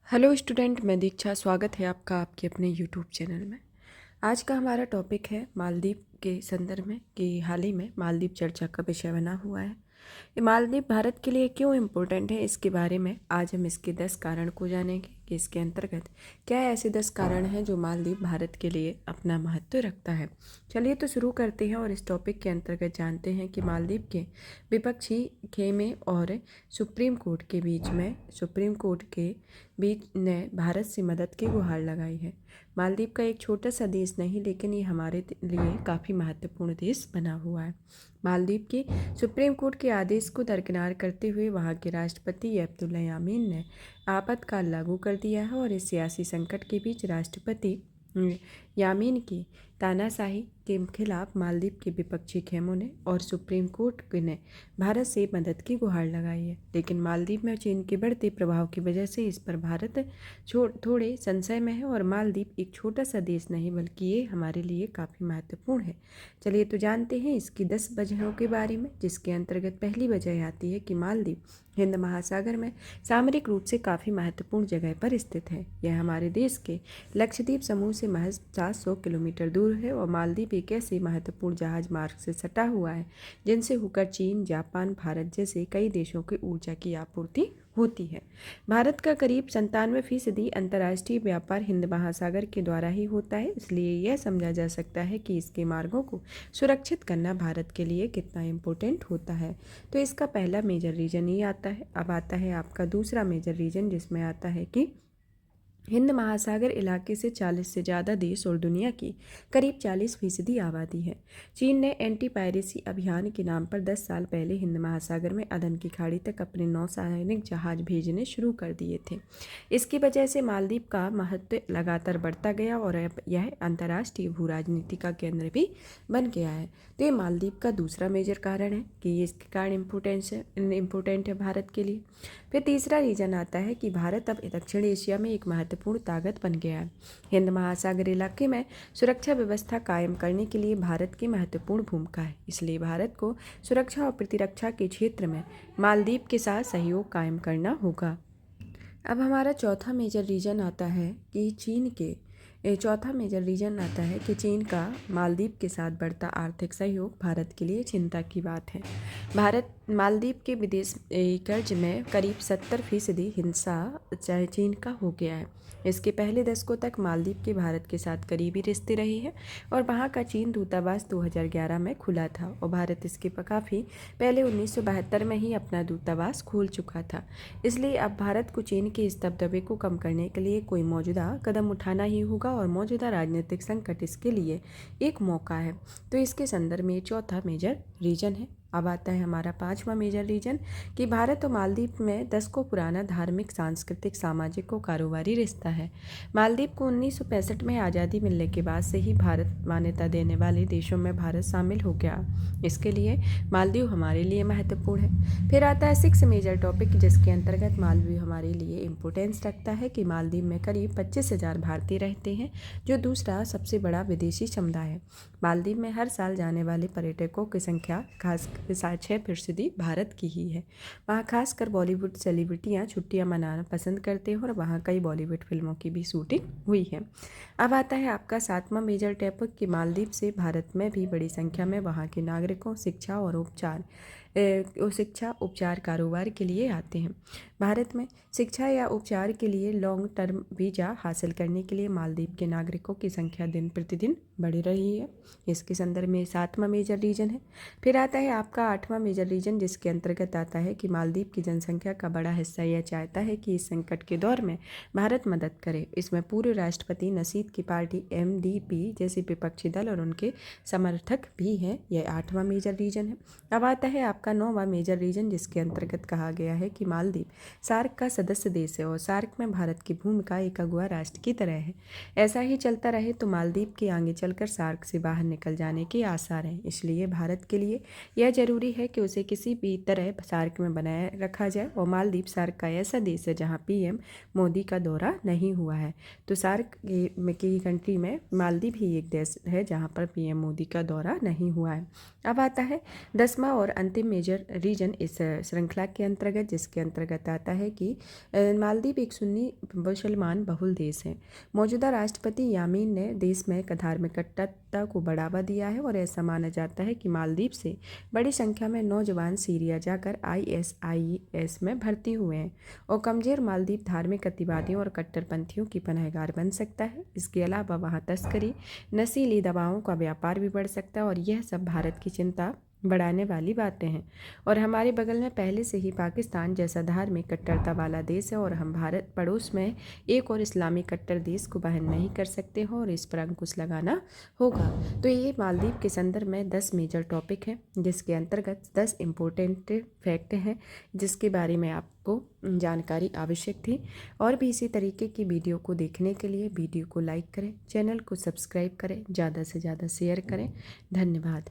Hello student, मैं दीक्षा। स्वागत है आपका आपके अपने यूट्यूब चैनल में। आज का हमारा टॉपिक है मालदीव के संदर्भ में कि हाल ही में मालदीव चर्चा का विषय बना हुआ है। ये मालदीव भारत के लिए क्यों इम्पोर्टेंट है, इसके बारे में आज हम इसके 10 कारण को जानेंगे कि इसके अंतर्गत क्या ऐसे 10 कारण हैं जो मालदीव भारत के लिए अपना महत्व रखता है। चलिए तो शुरू करते हैं और इस टॉपिक के अंतर्गत जानते हैं कि मालदीव के विपक्षी खेमे और सुप्रीम कोर्ट के बीच ने भारत से मदद की गुहार लगाई है। मालदीव का एक छोटा सा देश नहीं, लेकिन ये हमारे लिए काफ़ी महत्वपूर्ण देश बना हुआ है। मालदीव के सुप्रीम कोर्ट के आदेश को दरकिनार करते हुए वहाँ के राष्ट्रपति अब्दुल्ला यामीन ने आपातकाल लागू कर दिया है और इस सियासी संकट के बीच राष्ट्रपति यामीन की तानाशाही के खिलाफ मालदीव के विपक्षी खेमों ने और सुप्रीम कोर्ट ने भारत से मदद की गुहार लगाई है। लेकिन मालदीव में चीन के बढ़ते प्रभाव की वजह से इस पर भारत थोड़े संशय में है और मालदीव एक छोटा सा देश नहीं बल्कि ये हमारे लिए काफ़ी महत्वपूर्ण है। चलिए तो जानते हैं इसकी 10 वजहों के बारे में, जिसके अंतर्गत पहली वजह आती है कि मालदीव हिंद महासागर में सामरिक रूप से काफ़ी महत्वपूर्ण जगह पर स्थित है। यह हमारे देश के लक्षद्वीप समूह से महज 700 किलोमीटर दूर है और मालदीव एक ऐसे महत्वपूर्ण जहाज मार्ग से सटा हुआ है जिनसे होकर चीन, जापान, भारत जैसे कई देशों की ऊर्जा की आपूर्ति होती है। भारत का करीब 97% अंतर्राष्ट्रीय व्यापार हिंद महासागर के द्वारा ही होता है, इसलिए यह समझा जा सकता है कि इसके मार्गों को सुरक्षित करना भारत के लिए कितना इम्पोर्टेंट होता है। तो इसका पहला मेजर रीजन ये आता है। अब आता है आपका दूसरा मेजर रीजन, जिसमें आता है कि हिंद महासागर इलाके से 40 से ज़्यादा देश और दुनिया की करीब 40% आबादी है। चीन ने एंटी पायरेसी अभियान के नाम पर 10 साल पहले हिंद महासागर में अदन की खाड़ी तक अपने नौसैनिक जहाज भेजने शुरू कर दिए थे। इसकी वजह से मालदीव का महत्व लगातार बढ़ता गया और अब यह अंतर्राष्ट्रीय भू राजनीति का केंद्र भी बन गया है। तो ये मालदीव का दूसरा मेजर कारण है कि ये इसके कारण इम्पोर्टेंट है भारत के लिए। फिर तीसरा रीजन आता है कि भारत अब दक्षिण एशिया में एक महत्वपूर्ण ताकत बन गया है। हिंद महासागर इलाके में सुरक्षा व्यवस्था कायम करने के लिए भारत की महत्वपूर्ण भूमिका है, इसलिए भारत को सुरक्षा और प्रतिरक्षा के क्षेत्र में मालदीव के साथ सहयोग कायम करना होगा। अब हमारा चौथा मेजर रीजन आता है कि चीन का मालदीव के साथ बढ़ता आर्थिक सहयोग भारत के लिए चिंता की बात है। भारत मालदीव के विदेश कर्ज में करीब 70% हिस्सा चीन का हो गया है। इसके पहले दशकों तक मालदीव के भारत के साथ करीबी रिश्ते रहे हैं और वहाँ का चीन दूतावास 2011 में खुला था और भारत इसके काफ़ी पहले 1972 में ही अपना दूतावास खोल चुका था। इसलिए अब भारत को चीन के इस दबदबे को कम करने के लिए कोई मौजूदा कदम उठाना ही होगा और मौजूदा राजनीतिक संकट इसके लिए एक मौका है। तो इसके संदर्भ में चौथा मेजर रीजन है। अब आता है हमारा पांचवा मेजर रीजन कि भारत और मालदीव में दशकों पुराना धार्मिक, सांस्कृतिक, सामाजिक और कारोबारी रिश्ता है। मालदीव को 1965 में आज़ादी मिलने के बाद से ही भारत मान्यता देने वाले देशों में भारत शामिल हो गया। इसके लिए मालदीव हमारे लिए महत्वपूर्ण है। फिर आता है सिक्स मेजर टॉपिक, जिसके अंतर्गत मालदीव हमारे लिए इम्पोर्टेंस रखता है कि मालदीव में करीब 25,000 भारतीय रहते हैं, जो दूसरा सबसे बड़ा विदेशी समुदाय है। मालदीव में हर साल जाने वाले पर्यटकों की संख्या खास 6% भारत की ही है। वहाँ खासकर बॉलीवुड सेलिब्रिटियाँ छुट्टियाँ मनाना पसंद करते हैं और वहाँ कई बॉलीवुड फिल्मों की भी शूटिंग हुई है। अब आता है आपका सातवां मेजर टॉपिक कि मालदीव से भारत में भी बड़ी संख्या में वहाँ के नागरिकों शिक्षा उपचार कारोबार के लिए आते हैं। भारत में शिक्षा या उपचार के लिए लॉन्ग टर्म वीज़ा हासिल करने के लिए मालदीव के नागरिकों की संख्या दिन प्रतिदिन बढ़ रही है। इसके संदर्भ में सातवां मेजर रीजन है। फिर आता है आपका आठवां मेजर रीजन, जिसके अंतर्गत आता है कि मालदीव की जनसंख्या का बड़ा हिस्सा यह चाहता है कि इस संकट के दौर में भारत मदद करे। इसमें पूर्व राष्ट्रपति नसीद की पार्टी MDP जैसे विपक्षी दल और उनके समर्थक भी हैं। यह आठवां मेजर रीजन है। अब आता है आपका नौवां मेजर रीजन, जिसके अंतर्गत कहा गया है कि मालदीव सार्क का सदस्य देश है और सार्क में भारत की भूमिका एक अगुआ राष्ट्र की तरह है। ऐसा ही चलता रहे तो मालदीव के आगे चलकर सार्क से बाहर निकल जाने के आसार हैं। इसलिए भारत के लिए यह जरूरी है कि उसे किसी भी तरह सार्क में बनाए रखा जाए और मालदीव सार्क का ऐसा देश है जहाँ PM मोदी का दौरा नहीं हुआ है। तो सार्क की कंट्री में मालदीव ही एक देश है जहाँ पर PM मोदी का दौरा नहीं हुआ है। अब आता है 10वां और अंतिम मेजर रीजन इस श्रृंखला के अंतर्गत, जिसके अंतर्गत जाता है कि मालदीव एक सुन्नी मुसलमान बहुल देश है। मौजूदा राष्ट्रपति यामीन ने देश में धार्मिक कट्टरता को बढ़ावा दिया है और ऐसा माना जाता है कि मालदीव से बड़ी संख्या में नौजवान सीरिया जाकर ISIS में भर्ती हुए हैं और कमजोर मालदीव धार्मिक अतिवादियों और कट्टरपंथियों की पनाहगार बन सकता है। इसके अलावा वहाँ तस्करी, नशीली दवाओं का व्यापार भी बढ़ सकता है और यह सब भारत की चिंता बढ़ाने वाली बातें हैं। और हमारे बगल में पहले से ही पाकिस्तान जैसा धार्मिक कट्टरता वाला देश है और हम भारत पड़ोस में एक और इस्लामी कट्टर देश को बहन नहीं कर सकते हो और इस पर अंकुश लगाना होगा। तो ये मालदीव के संदर्भ में 10 मेजर टॉपिक हैं, जिसके अंतर्गत 10 इम्पोर्टेंट फैक्ट हैं जिसके बारे में आपको जानकारी आवश्यक थी। और भी इसी तरीके की वीडियो को देखने के लिए वीडियो को लाइक करें, चैनल को सब्सक्राइब करें, ज़्यादा से ज़्यादा शेयर करें। धन्यवाद।